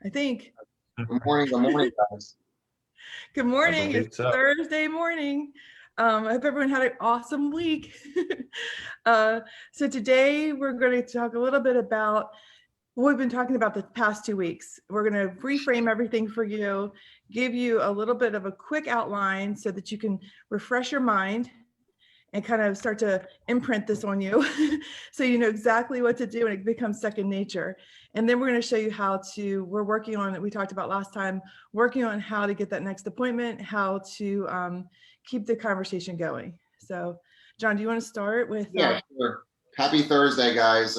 I think. Good morning, guys. Good morning. believe It's so. Thursday morning. I hope everyone had an awesome week. So today we're going to talk a little bit about what we've been talking about the past 2 weeks. We're going to reframe everything for you, give you a little bit of a quick outline so that you can refresh your mind and kind of start to imprint this on you so you know exactly what to do and it becomes second nature. And then we're going to show you how to, we're working on, we talked about last time, working on how to get that next appointment, how to keep the conversation going. So John, do you want to start with? Yeah, sure. Happy Thursday, guys.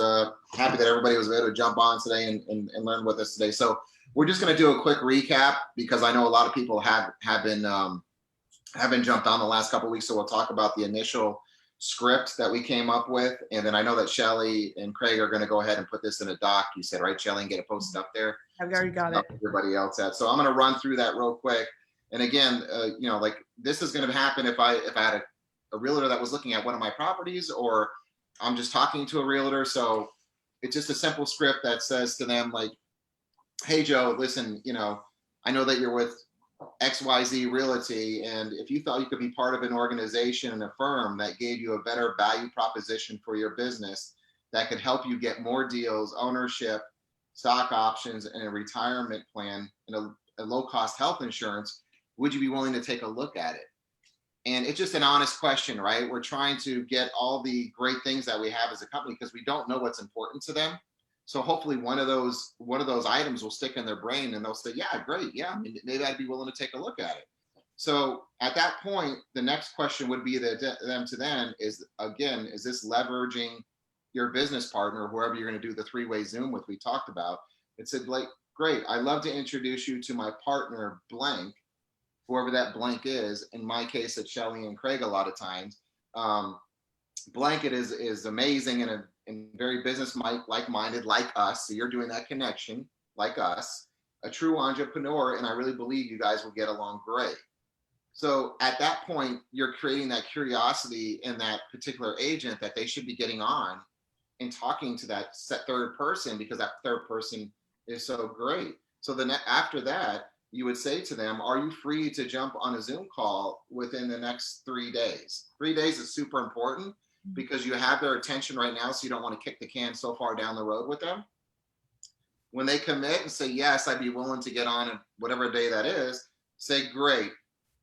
Happy that everybody was able to jump on today and learn with us today. So we're just going to do a quick recap because I know a lot of people have been jumped on the last couple of weeks. So we'll talk about the initial script that we came up with. And then I know that Shelly and Craig are going to go ahead and put this in a doc. You said, right, Shelly, and get it posted up there. I've already got it. Everybody else at. So I'm going to run through that real quick. And again, like this is going to happen if I had a realtor that was looking at one of my properties, or I'm just talking to a realtor. So it's just a simple script that says to them like, hey, Joe, listen, I know that you're with XYZ Realty, and if you thought you could be part of an organization and a firm that gave you a better value proposition for your business that could help you get more deals, ownership, stock options, and a retirement plan and a low-cost health insurance, would you be willing to take a look at it? And it's just an honest question, right? We're trying to get all the great things that we have as a company because we don't know what's important to them. So hopefully one of those items will stick in their brain and they'll say, yeah, great. Yeah, maybe I'd be willing to take a look at it. So at that point, the next question would be to them is this leveraging your business partner, whoever you're going to do the three-way Zoom with we talked about? It said, like, great, I'd love to introduce you to my partner, blank, whoever that blank is. In my case, it's Shelly and Craig a lot of times. Blanket is amazing and very business like-minded like us. So you're doing that connection like us, a true entrepreneur, and I really believe you guys will get along great. So at that point, you're creating that curiosity in that particular agent that they should be getting on and talking to that third person because that third person is so great. So then after that, you would say to them, are you free to jump on a Zoom call within the next 3 days? 3 days is super important because you have their attention right now, so you don't want to kick the can so far down the road with them. When they commit and say, yes, I'd be willing to get on whatever day that is, say, great.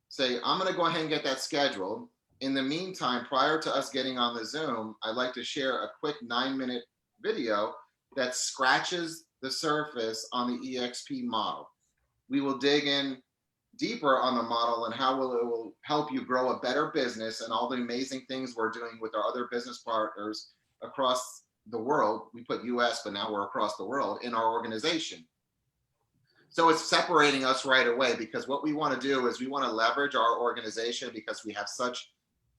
Say, I'm going to go ahead and get that scheduled. In the meantime, prior to us getting on the Zoom, I'd like to share a quick 9-minute video that scratches the surface on the EXP model. We will dig in deeper on the model and how it will help you grow a better business and all the amazing things we're doing with our other business partners across the world. We put US, but now we're across the world in our organization. So it's separating us right away because what we want to do is we want to leverage our organization because we have such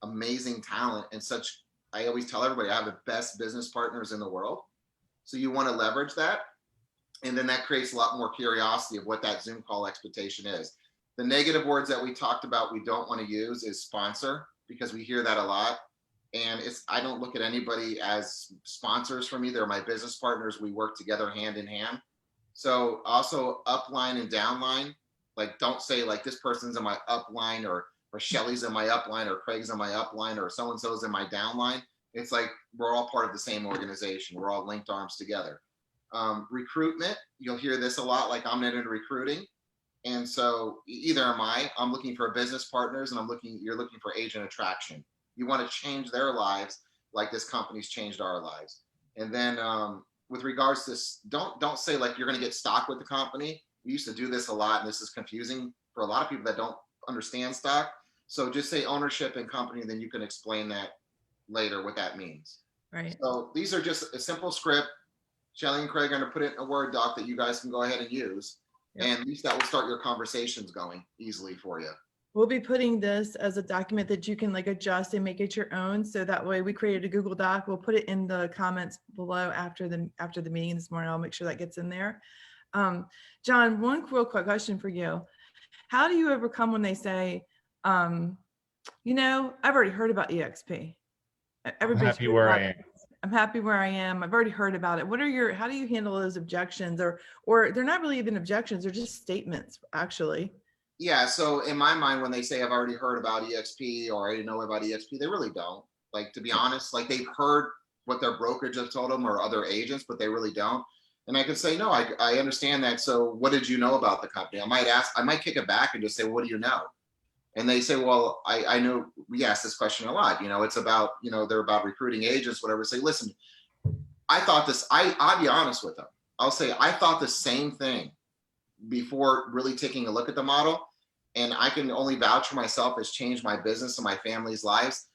amazing talent and such, I always tell everybody, I have the best business partners in the world. So you want to leverage that. And then that creates a lot more curiosity of what that Zoom call expectation is. The negative words that we talked about we don't want to use is sponsor, because we hear that a lot. And I don't look at anybody as sponsors for me. They're my business partners. We work together hand in hand. So also upline and downline, like don't say like this person's in my upline or Shelly's in my upline or Craig's in my upline or so-and-so's in my downline. It's like we're all part of the same organization. We're all linked arms together. Recruitment, you'll hear this a lot, like I'm not into recruiting. And so either I'm looking for business partners and you're looking for agent attraction. You want to change their lives like this company's changed our lives. And then with regards to don't say like you're going to get stock with the company. We used to do this a lot and this is confusing for a lot of people that don't understand stock. So just say ownership and company, and then you can explain that later what that means. Right. So these are just a simple script. Shelly and Craig are going to put it in a Word doc that you guys can go ahead and use. Yep. And at least that will start your conversations going easily for you. We'll be putting this as a document that you can like adjust and make it your own. So that way we created a Google Doc. We'll put it in the comments below after the meeting this morning. I'll make sure that gets in there. John, one real quick question for you. How do you overcome when they say, I've already heard about EXP. I'm happy where I am. I'm happy where I am. I've already heard about it. How do you handle those objections, or they're not really even objections, they're just statements actually. Yeah, so in my mind, when they say I've already heard about EXP or I already know about EXP, they really don't. Like, to be honest, like they've heard what their brokerage has told them or other agents, but they really don't. And I could say, no, I understand that. So what did you know about the company? I might kick it back and just say, what do you know? And they say, well, I know we ask this question a lot. It's about, they're about recruiting agents, whatever. Say, listen, I thought this, I'll be honest with them. I'll say, I thought the same thing before really taking a look at the model. And I can only vouch for myself. It's changed my business and my family's lives.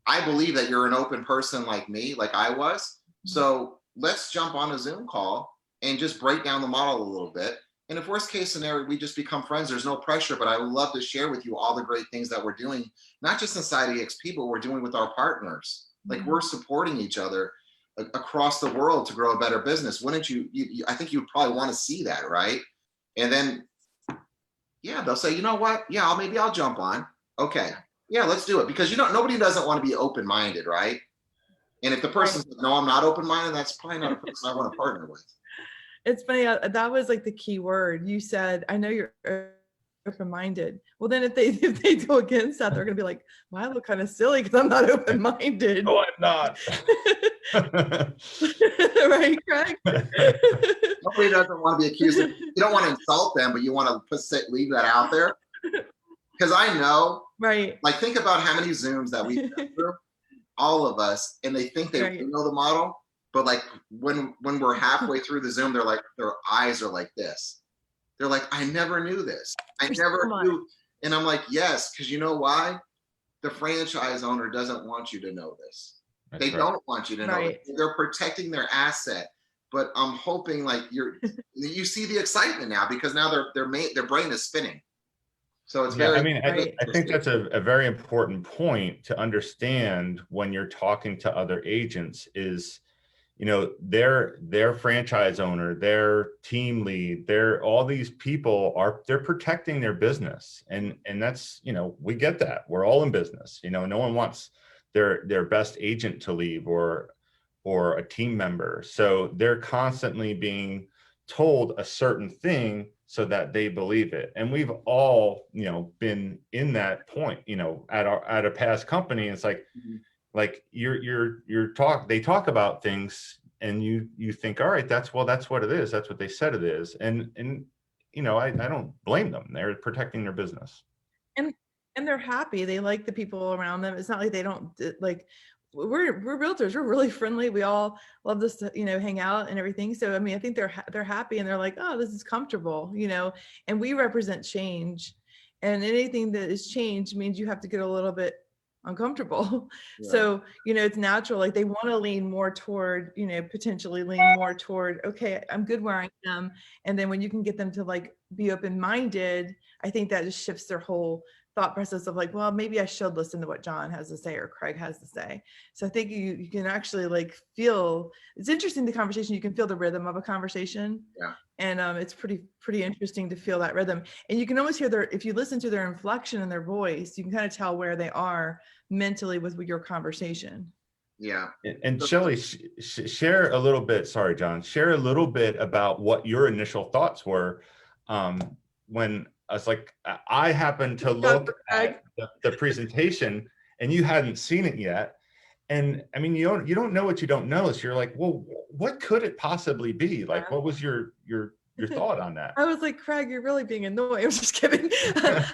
I believe that you're an open person like me, like I was. So let's jump on a Zoom call and just break down the model a little bit. And if worst case scenario, we just become friends, there's no pressure, but I would love to share with you all the great things that we're doing, not just inside EXP, but we're doing with our partners. Like, we're supporting each other across the world to grow a better business. Wouldn't you I think you would probably want to see that, right? And then, yeah, they'll say, you know what? Yeah, maybe I'll jump on. Okay. Yeah, let's do it. Because nobody doesn't want to be open-minded, right? And if the person says, no, I'm not open-minded, that's probably not a person I want to partner with. It's funny, that was like the key word. You said, I know you're open-minded. Well, then if they go against that, they're gonna be like, well, I look kind of silly because I'm not open-minded. No, I'm not. Right, Craig? Nobody doesn't want to be accused of, you don't want to insult them, but you want to leave that out there. Because I know, right? Like, think about how many Zooms that we've been through, all of us, and they think they know the model, but like when we're halfway through the Zoom, they're like, their eyes are like this. They're like, I never knew this. I never knew. And I'm like, yes, because you know why? The franchise owner doesn't want you to know this. They don't want you to know it. They're protecting their asset. But I'm hoping like you see the excitement now, because now their brain is spinning. So it's very. I mean, I think that's a very important point to understand when you're talking to other agents is, their franchise owner, their team lead, all these people they're protecting their business. And that's, we get that. We're all in business. No one wants their best agent to leave or a team member. So they're constantly being told a certain thing so that they believe it. And we've all, been in that point, at a past company. It's like, like they talk about things and you think, all right, that's what it is. That's what they said it is. And I don't blame them. They're protecting their business. And they're happy. They like the people around them. It's not like they don't like. We're realtors. We're really friendly. We all love this to, hang out and everything. So, I mean, I think they're happy and they're like, oh, this is comfortable, and we represent change, and anything that is change means you have to get a little bit uncomfortable. Yeah. So, it's natural. Like they want to lean more toward, potentially lean more toward, okay, I'm good where I am. And then when you can get them to like be open-minded, I think that just shifts their whole thought process of like, well, maybe I should listen to what John has to say or Craig has to say. So I think you can actually like feel, it's interesting, the conversation, you can feel the rhythm of a conversation. Yeah. And it's pretty interesting to feel that rhythm. And you can almost hear if you listen to their inflection in their voice, you can kind of tell where they are mentally with your conversation. Yeah. And Shelley, share a little bit, sorry, John, share a little bit about what your initial thoughts were when I was like, I happened to look at the presentation and you hadn't seen it yet. And I mean, you don't know what you don't know. So you're like, well, what could it possibly be? Like, what was your thought on that? I was like, Craig, you're really being annoying. I was just kidding.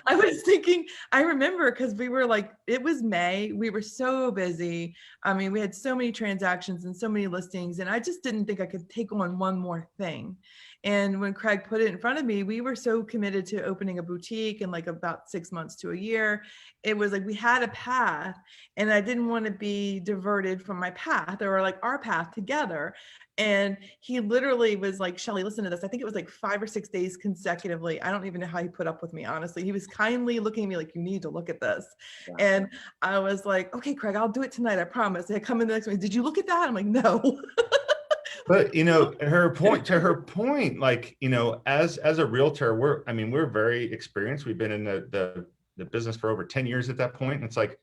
I was thinking, I remember because we were like, it was May. We were so busy. I mean, we had so many transactions and so many listings, and I just didn't think I could take on one more thing. And when Craig put it in front of me, we were so committed to opening a boutique in like about 6 months to a year. It was like we had a path, and I didn't want to be diverted from my path or like our path together. And he literally was like, Shelley, listen to this. I think it was like 5 or 6 days consecutively. I don't even know how he put up with me, honestly. He was kindly looking at me like, you need to look at this. Yeah. And I was like, okay, Craig, I'll do it tonight. I promise. And I come in the next week. Did you look at that? I'm like, no. But to her point, like, as a realtor, we're very experienced. We've been in the business for over 10 years at that point. And it's like,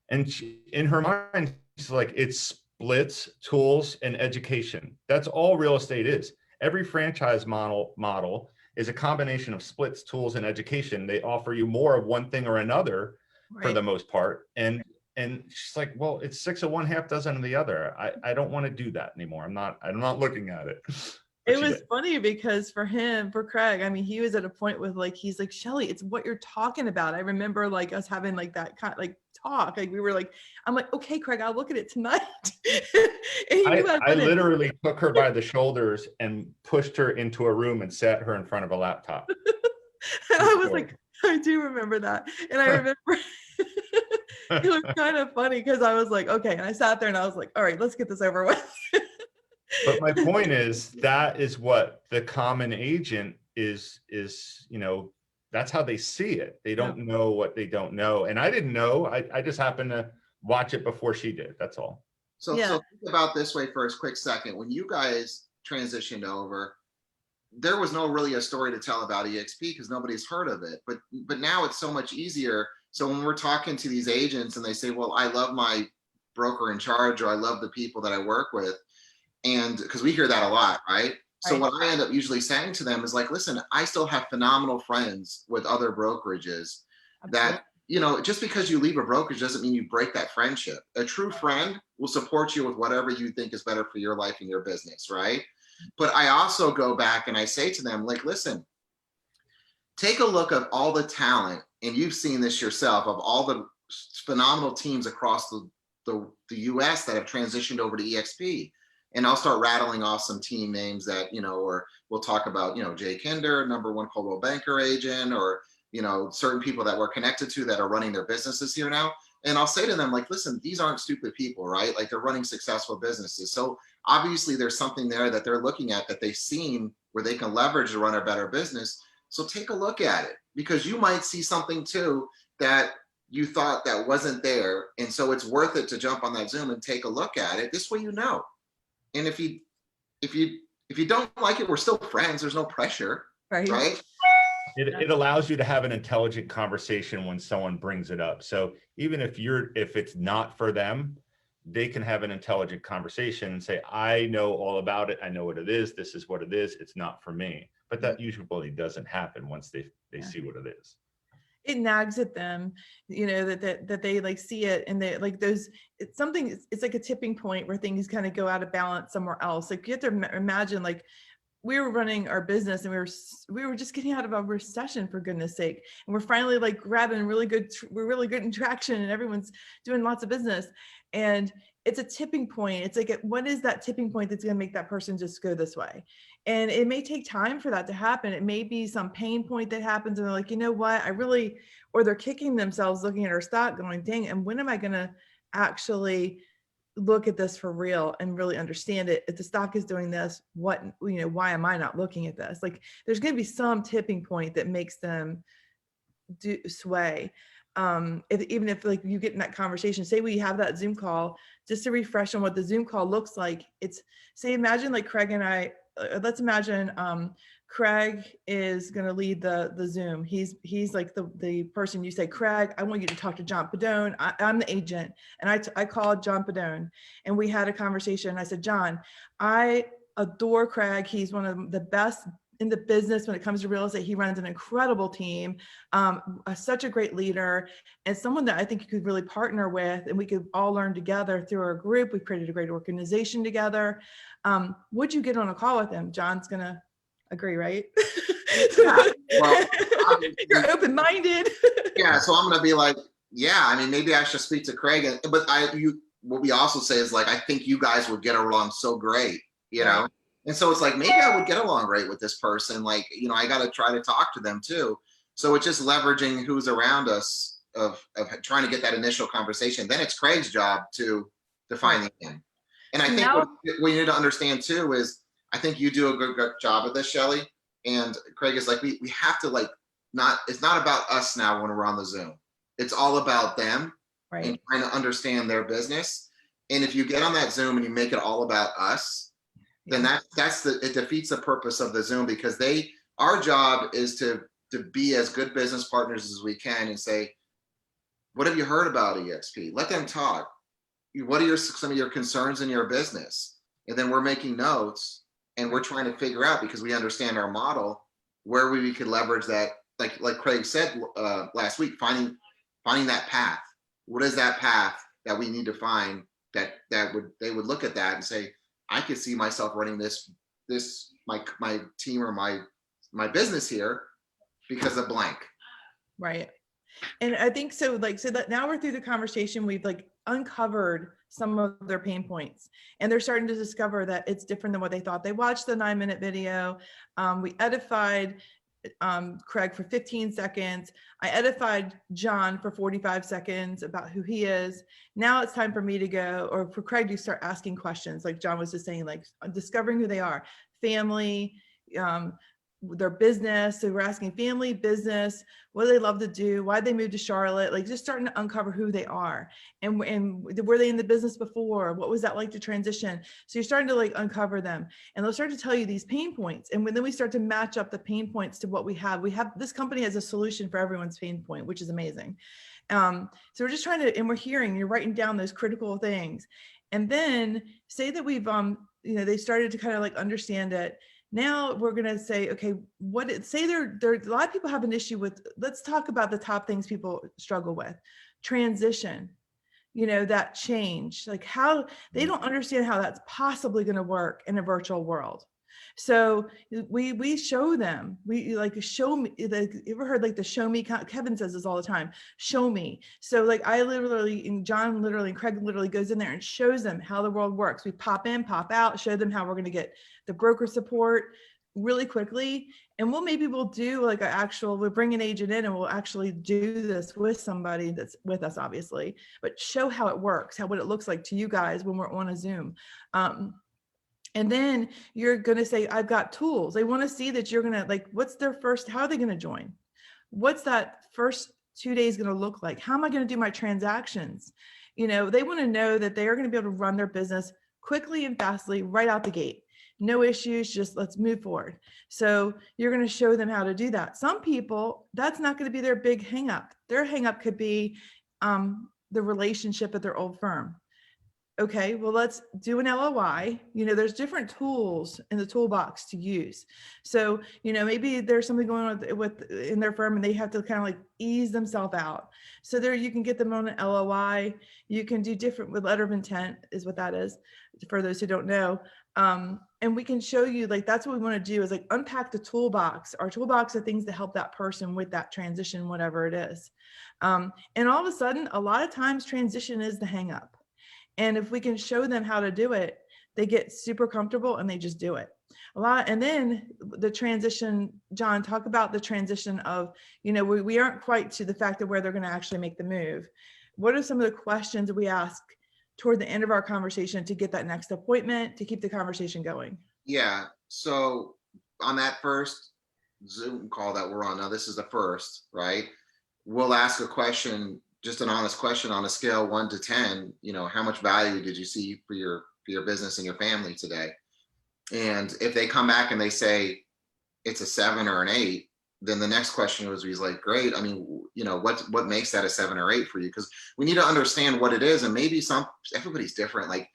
and in her mind, she's like, it's splits, tools, and education. That's all real estate is. Every franchise model is a combination of splits, tools, and education. They offer you more of one thing or another for the most part. And she's like, well, it's 6 of one, half dozen of the other. I don't want to do that anymore. I'm not looking at it. It was funny because for Craig, I mean, he was at a point with like, he's like, Shelly, it's what you're talking about. I remember like us having like that kind of like talk. Like we were like, I'm like, okay, Craig, I'll look at it tonight. I literally took her by the shoulders and pushed her into a room and sat her in front of a laptop. And I was like, I do remember that. And I remember it was kind of funny because I was like, okay. And I sat there and I was like, all right, let's get this over with. But my point is, that is what the common agent is, that's how they see it. They don't know what they don't know. And I didn't know. I just happened to watch it before she did. That's all. So think about this way for a quick second. When you guys transitioned over, there was no really a story to tell about EXP because nobody's heard of it. But now it's so much easier. So when we're talking to these agents and they say, well, I love my broker in charge, or I love the people that I work with. And because we hear that a lot, right? So what I end up usually saying to them is like, listen, I still have phenomenal friends with other brokerages that, just because you leave a brokerage doesn't mean you break that friendship. A true friend will support you with whatever you think is better for your life and your business, right? But I also go back and I say to them, like, listen, take a look at all the talent, and you've seen this yourself, of all the phenomenal teams across the US that have transitioned over to EXP. And I'll start rattling off some team names that, or we'll talk about, Jay Kinder, #1 Coldwell Banker agent, or, certain people that we're connected to that are running their businesses here now. And I'll say to them, like, listen, these aren't stupid people, right? Like, they're running successful businesses. So obviously there's something there that they're looking at that they've seen where they can leverage to run a better business. So take a look at it, because you might see something too that you thought that wasn't there. And so it's worth it to jump on that Zoom and take a look at it. This way, and if you don't like it, we're still friends. There's no pressure, right? It allows you to have an intelligent conversation when someone brings it up. So even if it's not for them, they can have an intelligent conversation and say, I know all about it. I know what it is. This is what it is. It's not for me. But that usually doesn't happen once they see what it is. It nags at them, that they like see it, and they like it's like a tipping point where things kind of go out of balance somewhere else. Like you have to imagine, like we were running our business and we were just getting out of a recession, for goodness sake. And we're finally like grabbing we're really good in traction, and everyone's doing lots of business. And it's a tipping point. It's like, what is that tipping point that's going to make that person just go this way? And it may take time for that to happen. It may be some pain point that happens and they're like, you know what, or they're kicking themselves looking at our stock going, dang, and when am I going to actually look at this for real and really understand it? If the stock is doing this, why am I not looking at this? Like there's going to be some tipping point that makes them sway. Even if like you get in that conversation, say we have that Zoom call, just to refresh on what the Zoom call looks like. Imagine like Craig and I, let's imagine Craig is going to lead the Zoom. He's like the person. You say, Craig, I want you to talk to John Padone. I'm the agent. And I called John Padone and we had a conversation. I said, John, I adore Craig. He's one of the best in the business when it comes to real estate. He runs an incredible team, such a great leader, and someone that I think you could really partner with, and we could all learn together through our group. We created a great organization together. Would you get on a call with him? John's gonna agree, right? Yeah. Well, you're open-minded. Yeah, so I'm gonna be like, yeah, I mean, maybe I should speak to Craig, but what we also say is like, I think you guys would get along so great, know? And so it's like, maybe I would get along great with this person. Like, I got to try to talk to them too. So it's just leveraging who's around us of trying to get that initial conversation. Then it's Craig's job to define the end. And I think what we need to understand too is, I think you do a good job of this, Shelly. And Craig is like, we have to it's not about us now when we're on the Zoom. It's all about them, right? And trying to understand their business. And if you get on that Zoom and you make it all about us, then it defeats the purpose of the Zoom, because our job is to be as good business partners as we can and say, what have you heard about EXP? Let them talk. what are some of your concerns in your business? And then we're making notes and we're trying to figure out, because we understand our model, where we could leverage that, like Craig said last week, finding that path. What is that path that we need to find that they would look at that and say, I could see myself running this my team or my business here because of blank. Right. And I think so, so that now we're through the conversation, we've uncovered some of their pain points, and they're starting to discover that it's different than what they thought. They watched the 9-minute video. We edified Craig for 15 seconds. I edified John for 45 seconds about who he is. Now it's time for me to go, or for Craig to start asking questions, like John was just saying, discovering who they are, family, their business. So we're asking family, business, what do they love to do? Why they moved to Charlotte? Just starting to uncover who they are, and were they in the business before? What was that like to transition? So you're starting to uncover them, and they'll start to tell you these pain points. And then we start to match up the pain points to what we have. This company has a solution for everyone's pain point, which is amazing. So we're just trying to, and we're hearing, you're writing down those critical things. And then say that we've, they started to kind of understand it. Now we're going to say, okay, say there a lot of people have an issue with, let's talk about the top things people struggle with. Transition, that change, how they don't understand how that's possibly going to work in a virtual world. So we show them, show me, you ever heard the show me, Kevin says this all the time, show me. So I literally, and John literally, and Craig literally goes in there and shows them how the world works. We pop in, pop out, show them how we're going to get the broker support really quickly. And we'll do we'll bring an agent in and we'll actually do this with somebody that's with us, obviously, but show how it works, what it looks like to you guys when we're on a Zoom. And then you're going to say, I've got tools. They want to see that you're going to what's their first, how are they going to join? What's that first 2 days going to look like? How am I going to do my transactions? They want to know that they are going to be able to run their business quickly and fastly right out the gate. No issues, just let's move forward. So you're going to show them how to do that. Some people, that's not going to be their big hang up. Their hang up could be the relationship at their old firm. Okay, well, let's do an LOI. There's different tools in the toolbox to use. So, maybe there's something going on with in their firm and they have to kind of ease themselves out. So there you can get them on an LOI. You can do different with letter of intent is what that is for those who don't know. And we can show you that's what we want to do is unpack the toolbox. Our toolbox of things to help that person with that transition, whatever it is. And all of a sudden, a lot of times transition is the hang up. And if we can show them how to do it, they get super comfortable and they just do it a lot. And then the transition, John, talk about the transition of, we aren't quite to the fact of where they're going to actually make the move. What are some of the questions we ask toward the end of our conversation to get that next appointment, to keep the conversation going? Yeah. So on that first Zoom call that we're on, now this is the first, right? We'll ask a question, just an honest question on a scale 1 to 10, how much value did you see for your business and your family today? And if they come back and they say it's a 7 or an 8, then the next question was great. I mean, what makes that a 7 or 8 for you? Because we need to understand what it is. And maybe everybody's different.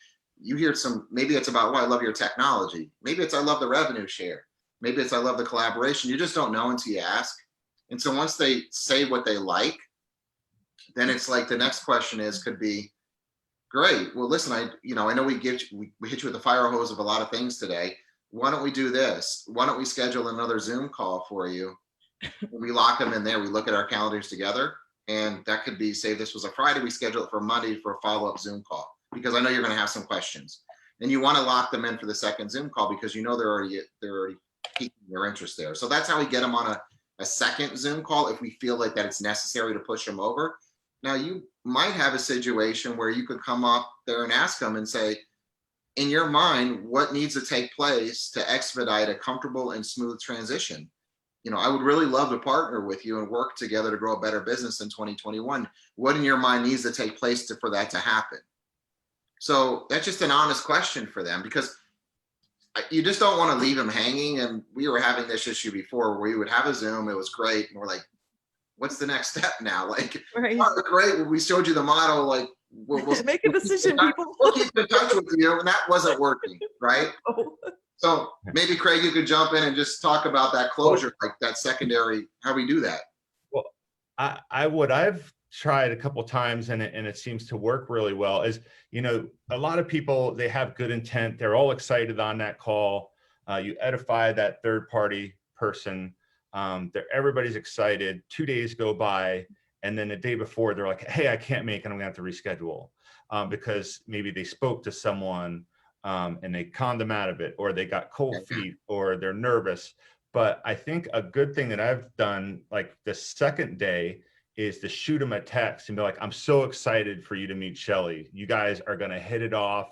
You hear maybe it's about, I love your technology. Maybe it's, I love the revenue share. Maybe it's, I love the collaboration. You just don't know until you ask. And so once they say what they like, then it's the next question could be, great. Well, listen, I know we hit you with the fire hose of a lot of things today. Why don't we do this? Why don't we schedule another Zoom call for you? We lock them in there. We look at our calendars together, and that could be, say this was a Friday, we schedule it for Monday for a follow-up Zoom call, because I know you're going to have some questions, and you want to lock them in for the second Zoom call because they're already piquing their interest there. So that's how we get them on a second Zoom call if we feel that it's necessary to push them over. Now, you might have a situation where you could come up there and ask them and say, in your mind, what needs to take place to expedite a comfortable and smooth transition? I would really love to partner with you and work together to grow a better business in 2021. What in your mind needs to take place for that to happen? So that's just an honest question for them, because you just don't want to leave them hanging. And we were having this issue before where we would have a Zoom. It was great. And we're like, what's the next step now? Right. Oh, great. We showed you the model. we'll Make a decision, people. we'll keep in touch with you, and that wasn't working, right? Oh, So maybe Craig, you could jump in and just talk about that closure, like that secondary, how we do that. Well, I've tried a couple times and it seems to work really well. Is, you know, a lot of people, they have good intent. They're all excited on that call. You edify that third party person. Everybody's excited. 2 days go by, and then the day before they're like, hey, I can't make it. I'm gonna have to reschedule because maybe they spoke to someone and they conned them out of it, or they got cold feet, or they're nervous. But I think a good thing that I've done, like the second day, is to shoot them a text and be like, I'm so excited for you to meet Shelly. You guys are going to hit it off,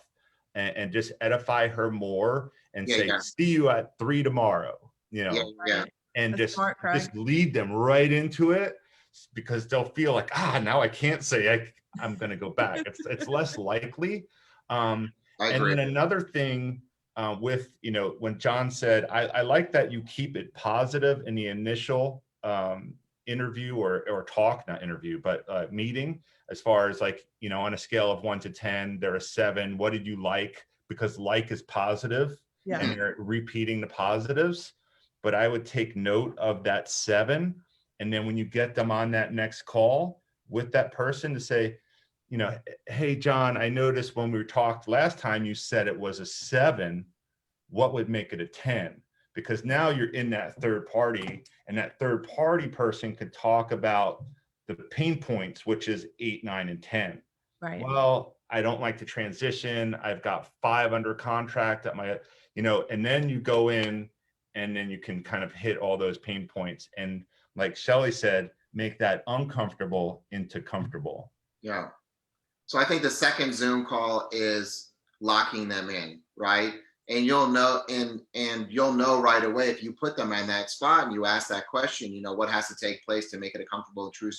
and just edify her more and say, see you at 3 tomorrow, you know, and That's smart, Craig. just lead them right into it, because they'll feel like, now I can't say I'm going to go back. It's less likely. And then another thing with, you know, when John said, I like that you keep it positive in the initial interview or talk, not interview, but meeting, as far as like, you know, on a scale of 1 to 10, they're a 7. What did you like? Because like is positive, and you're repeating the positives. But I would take note of that 7. And then when you get them on that next call with that person, to say, you know, hey, John, I noticed when we talked last time, you said it was a 7. What would make it a 10? Because now you're in that third party, and that third party person could talk about the pain points, which is 8, 9, and 10. Right. Well, I don't like the transition. I've got 5 under contract at my, you know, and then you go in and then you can kind of hit all those pain points. And like Shelly said, make that uncomfortable into comfortable. Yeah. So I think the second Zoom call is locking them in, right? And you'll know, and you'll know right away if you put them in that spot and you ask that question, you know, what has to take place to make it a comfortable, true,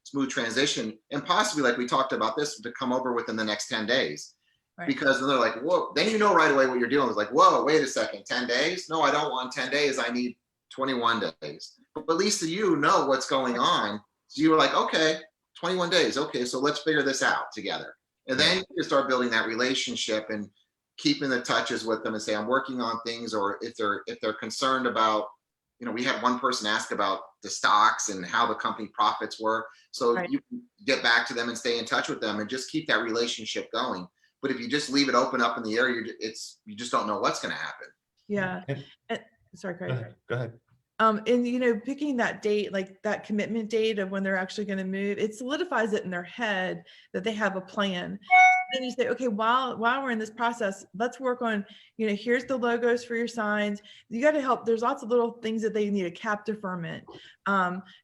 smooth transition, and possibly, like we talked about this, to come over within the next 10 days. Right. Because they're like, whoa, then you know right away what you're doing. It's like, whoa, wait a second, 10 days? No, I don't want 10 days. I need 21 days. But at least you know what's going on. So you were like, okay, 21 days. Okay, so let's figure this out together. And then you start building that relationship and keeping the touches with them and say, I'm working on things. Or if they're concerned about, you know, we had one person ask about the stocks and how the company profits were. So you can get back to them and stay in touch with them and just keep that relationship going. But if you just leave it open up in the air, you just don't know what's going to happen. Yeah. Sorry, Craig. Go ahead. And, you know, picking that date, like that commitment date of when they're actually going to move, it solidifies it in their head that they have a plan. Then you say, okay, while we're in this process, let's work on, you know, here's the logos for your signs. You got to help. There's lots of little things that they need, a cap deferment.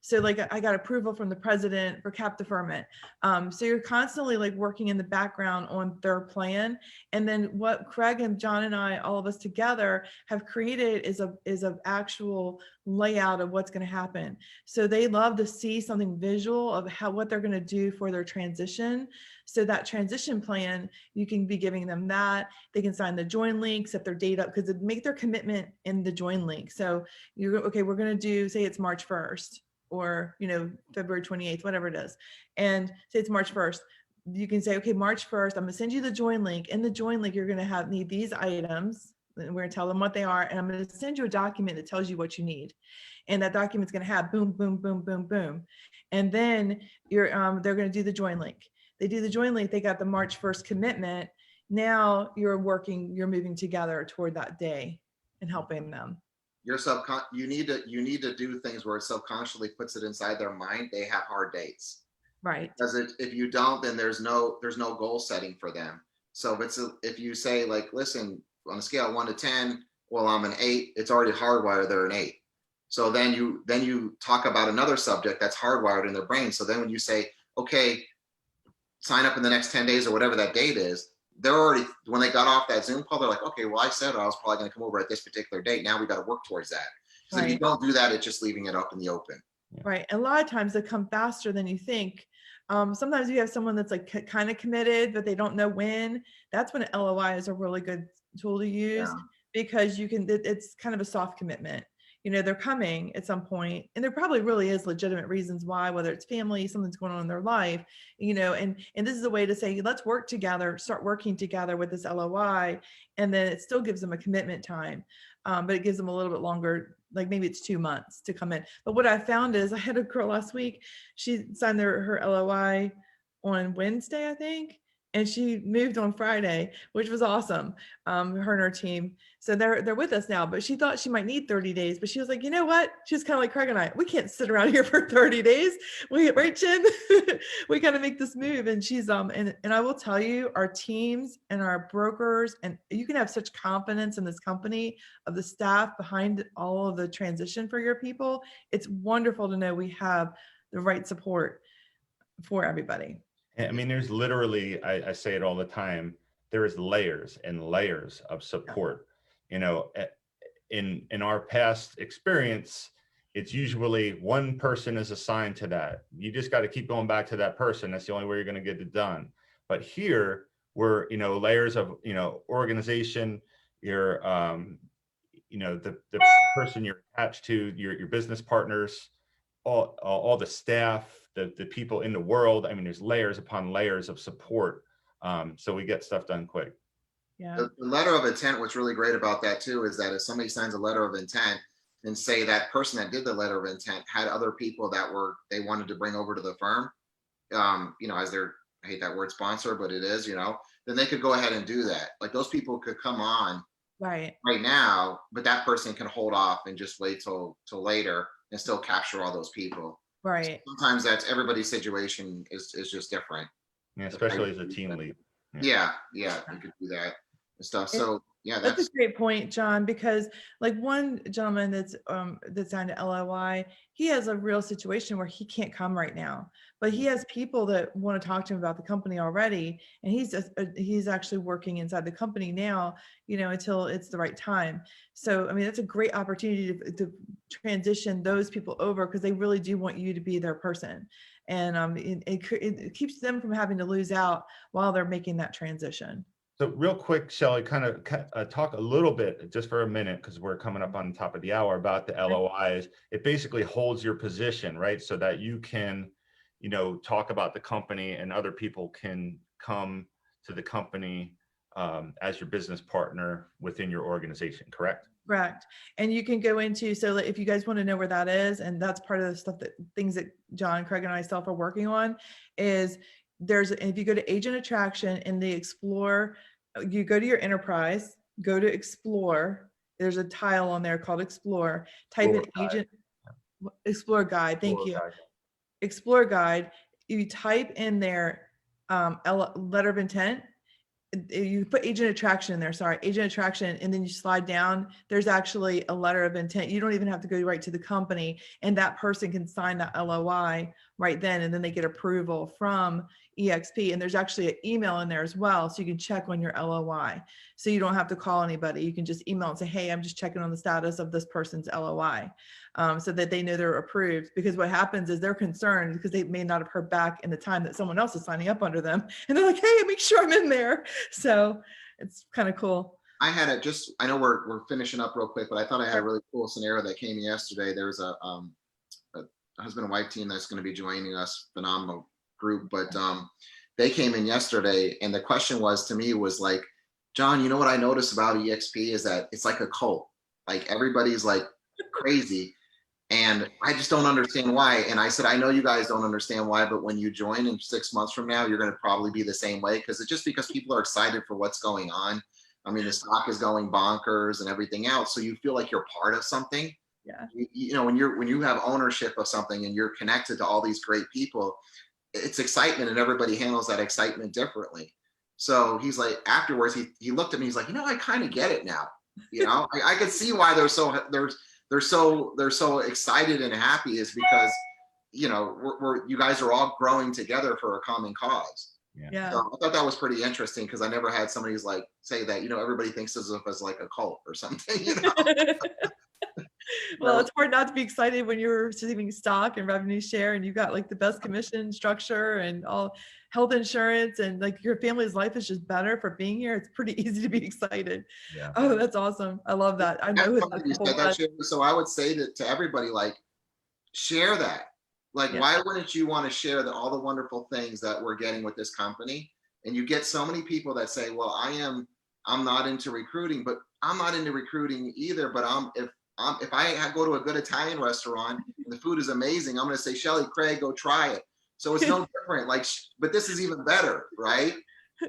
So like I got approval from the president for cap deferment. So you're constantly like working in the background on their plan. And then what Craig and John and I, all of us together, have created is a actual layout of what's going to happen. So they love to see something visual of what they're going to do for their transition. So that transition plan, you can be giving them that. They can sign the join link, set their date up, because it make their commitment in the join link. So you're okay, we're going to do, say it's March 1st or, you know, February 28th, whatever it is. And say it's March 1st. You can say, okay, March 1st, I'm going to send you the join link. In the join link, you're going to need these items. And we're going to tell them what they are. And I'm going to send you a document that tells you what you need. And that document's going to have boom, boom, boom, boom, boom. And then they're going to do the join link. They do the join link. They got the March 1st commitment. Now you're moving together toward that day and helping them. You need to do things where it subconsciously puts it inside their mind. They have hard dates. Right. Because if you don't, then there's no goal setting for them. So if you say like, listen, on a scale of 1 to 10, well, I'm an 8, it's already hardwired, they're an 8. So then you talk about another subject that's hardwired in their brain. So then when you say, okay, sign up in the next 10 days or whatever that date is, they're already, when they got off that Zoom call, they're like, okay, well, I said I was probably going to come over at this particular date. Now we got to work towards that. So if you don't do that, it's just leaving it up in the open. Right. And a lot of times they come faster than you think. Sometimes you have someone that's like kind of committed, but they don't know when. That's when an LOI is a really good tool to use because it's kind of a soft commitment. they're coming at some point, and there probably really is legitimate reasons why, whether it's family, something's going on in their life, and this is a way to say, let's work together, start working together with this LOI. And then it still gives them a commitment time. But it gives them a little bit longer, like maybe it's 2 months to come in. But what I found is I had a girl last week, she signed her LOI on Wednesday, I think. And she moved on Friday, which was awesome. Her and her team. So they're with us now, but she thought she might need 30 days, but she was like, you know what? She's kind of like Craig and I, we can't sit around here for 30 days. Right, Jen? We got to make this move. And she's, and I will tell you, our teams and our brokers, and you can have such confidence in this company of the staff behind all of the transition for your people. It's wonderful to know we have the right support for everybody. I mean, there's literally, I say it all the time, there is layers and layers of support. In our past experience, it's usually one person is assigned to that. You just got to keep going back to that person. That's the only way you're going to get it done. But here we're, layers of, organization, your, the person you're attached to, your business partners, all the staff, the people in the world. I mean, there's layers upon layers of support. So we get stuff done quick. Yeah. The letter of intent, what's really great about that too, is that if somebody signs a letter of intent and say that person that did the letter of intent had other people that they wanted to bring over to the firm, as their, I hate that word sponsor, but it is, then they could go ahead and do that. Like those people could come on right now, but that person can hold off and just wait till later and still capture all those people. Right. So sometimes that's everybody's situation is just different. Yeah, especially as a team lead. Yeah, you could do that and stuff. So yeah, that's a great point, John, because like one gentleman that's signed a LOI, he has a real situation where he can't come right now, but he has people that want to talk to him about the company already, and he's actually working inside the company now, until it's the right time. So I mean, that's a great opportunity to transition those people over, because they really do want you to be their person, and it keeps them from having to lose out while they're making that transition. So real quick, Shelley, kind of talk a little bit, just for a minute, because we're coming up on top of the hour, about the LOIs. It basically holds your position, right? So that you can, talk about the company and other people can come to the company as your business partner within your organization, correct? Correct. And you can go into, so if you guys want to know where that is, and that's part of the stuff things that John, Craig, and myself are working on, is if you go to agent attraction in the Explore, you go to your enterprise, go to Explore, there's a tile on there called Explore, type in agent, Explore Guide, thank you. Explore Guide, you type in there letter of intent, you put agent attraction in there, agent attraction, and then you slide down, there's actually a letter of intent. You don't even have to go right to the company, and that person can sign that LOI right then, and then they get approval from EXP. And there's actually an email in there as well, so you can check on your LOI. So you don't have to call anybody. You can just email and say, hey, I'm just checking on the status of this person's LOI, so that they know they're approved. Because what happens is they're concerned because they may not have heard back in the time that someone else is signing up under them. And they're like, hey, make sure I'm in there. So it's kind of cool. I know we're finishing up real quick, but I thought I had a really cool scenario that came yesterday. There's a husband and wife team that's going to be joining us, phenomenal group, but they came in yesterday, and the question was like, John, what I noticed about EXP is that it's like a cult. Like everybody's like crazy, and I just don't understand why. And I said, I know you guys don't understand why, but when you join in 6 months from now, you're going to probably be the same way, because it's just because people are excited for what's going on. I mean, the stock is going bonkers and everything else, so you feel like you're part of something. Yeah. When you have ownership of something and you're connected to all these great people, it's excitement, and everybody handles that excitement differently. So he's like, afterwards, he looked at me, he's like, I kind of get it now. I could see why they're so excited and happy, is because, you guys are all growing together for a common cause. Yeah. So I thought that was pretty interesting, because I never had somebody's like say that, everybody thinks of us as like a cult or something. Well, it's hard not to be excited when you're receiving stock and revenue share and you got like the best commission structure and all health insurance and like your family's life is just better for being here. It's pretty easy to be excited. Yeah. Oh, that's awesome. I love that. I know That's who funny that you couple said that, was. Sherry. So I would say that to everybody, like, share that. Like, Yeah. why wouldn't you want to share all the wonderful things that we're getting with this company? And you get so many people that say, well, I'm not into recruiting, but I'm not into recruiting either. But if I go to a good Italian restaurant and the food is amazing, I'm going to say, Shelly, Craig, go try it. So it's no different. Like, but this is even better, right?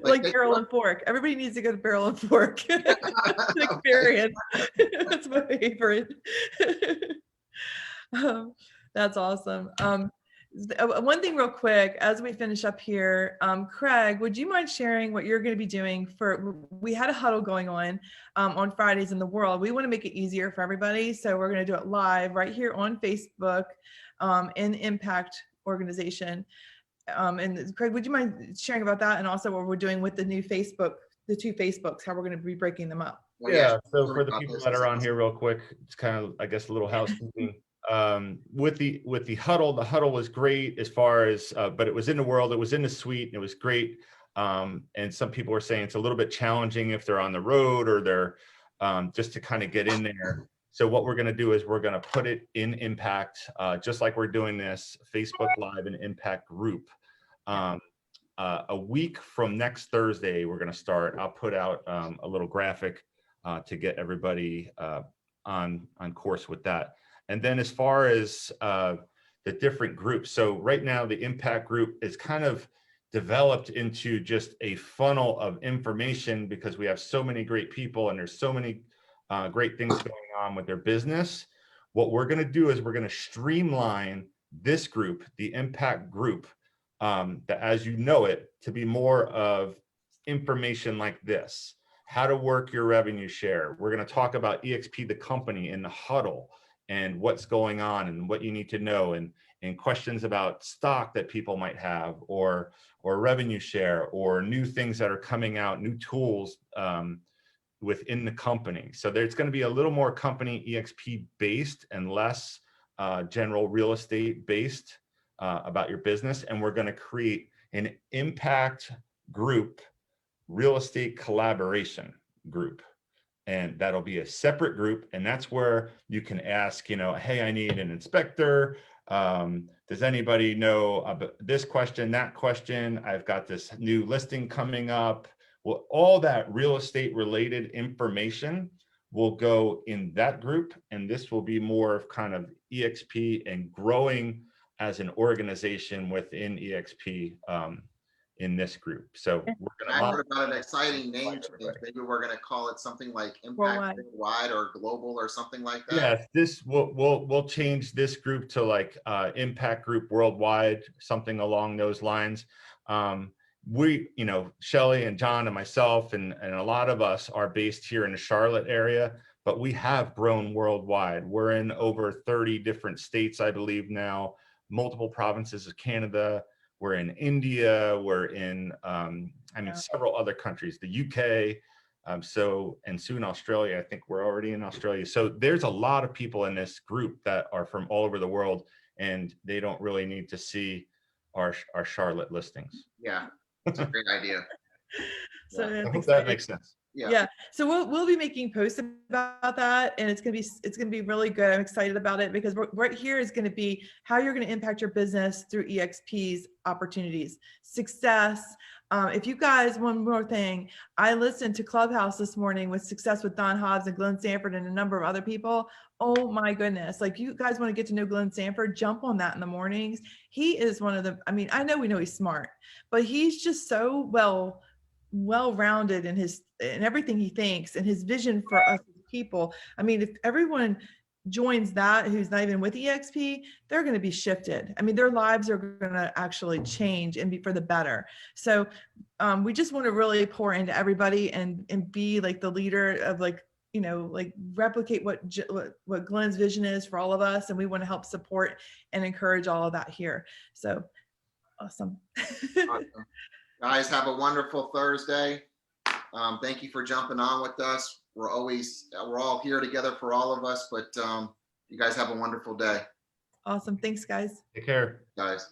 Like Barrel and Fork. Everybody needs to go to Barrel and Fork. Experience. That's my favorite. That's awesome. One thing real quick, as we finish up here, Craig, would you mind sharing what you're going to be doing we had a huddle going on Fridays in the world. We want to make it easier for everybody. So we're going to do it live right here on Facebook in Impact Organization. And Craig, would you mind sharing about that? And also what we're doing with the new Facebook, the two Facebooks, how we're going to be breaking them up. Well, Yeah. So for the people that are on here real quick, it's kind of, I guess, a little housekeeping. With the huddle was great as far as, but it was in the world, it was in the suite, and it was great. And some people were saying it's a little bit challenging if they're on the road or they're just to kind of get in there. So what we're going to do is we're going to put it in Impact, just like we're doing this Facebook Live and Impact group. A week from next Thursday, we're going to start. I'll put out a little graphic to get everybody on course with that. And then as far as the different groups, so right now the Impact group is kind of developed into just a funnel of information because we have so many great people and there's so many great things going on with their business. What we're going to do is we're going to streamline this group, the Impact group, that as you know it, to be more of information like this, how to work your revenue share. We're going to talk about EXP, the company, in the huddle, and what's going on and what you need to know, and questions about stock that people might have, or revenue share, or new things that are coming out, new tools within the company. So there's going to be a little more company EXP based and less general real estate based about your business. And we're going to create an Impact group, real estate collaboration group. And that'll be a separate group. And that's where you can ask, hey, I need an inspector. Does anybody know about this question, that question? I've got this new listing coming up. Well, all that real estate related information will go in that group. And this will be more of kind of EXP and growing as an organization within EXP in this group. So we're going to. I heard about an exciting name change. Maybe we're going to call it something like Impact Worldwide or Global or something like that. Yes, this we'll change this group to like Impact Group Worldwide, something along those lines. We, Shelly and John and myself and a lot of us are based here in the Charlotte area, but we have grown worldwide. We're in over 30 different states, I believe now, multiple provinces of Canada. We're in India, we're in, several other countries, the UK, and soon Australia. I think we're already in Australia. So there's a lot of people in this group that are from all over the world, and they don't really need to see our Charlotte listings. Yeah, that's a great idea. So I hope that makes sense. Yeah. So we'll be making posts about that, and it's gonna be really good. I'm excited about it because right here is gonna be how you're gonna impact your business through EXP's opportunities, success. If you guys, one more thing, I listened to Clubhouse this morning with Success with Don Hobbs and Glenn Sanford and a number of other people. Oh my goodness. Like, you guys want to get to know Glenn Sanford, jump on that in the mornings. He is one of the, I know we know he's smart, but he's just so well-rounded in everything he thinks and his vision for us as people. If everyone joins that who's not even with EXP, they're going to be shifted. Their lives are going to actually change and be for the better. So we just want to really pour into everybody and be like the leader of replicate what Glenn's vision is for all of us. And we want to help support and encourage all of that here. So awesome. Awesome. Guys, have a wonderful Thursday. Thank you for jumping on with us. We're all here together for all of us, but You guys have a wonderful day, Awesome. Thanks, guys. Take care. guys.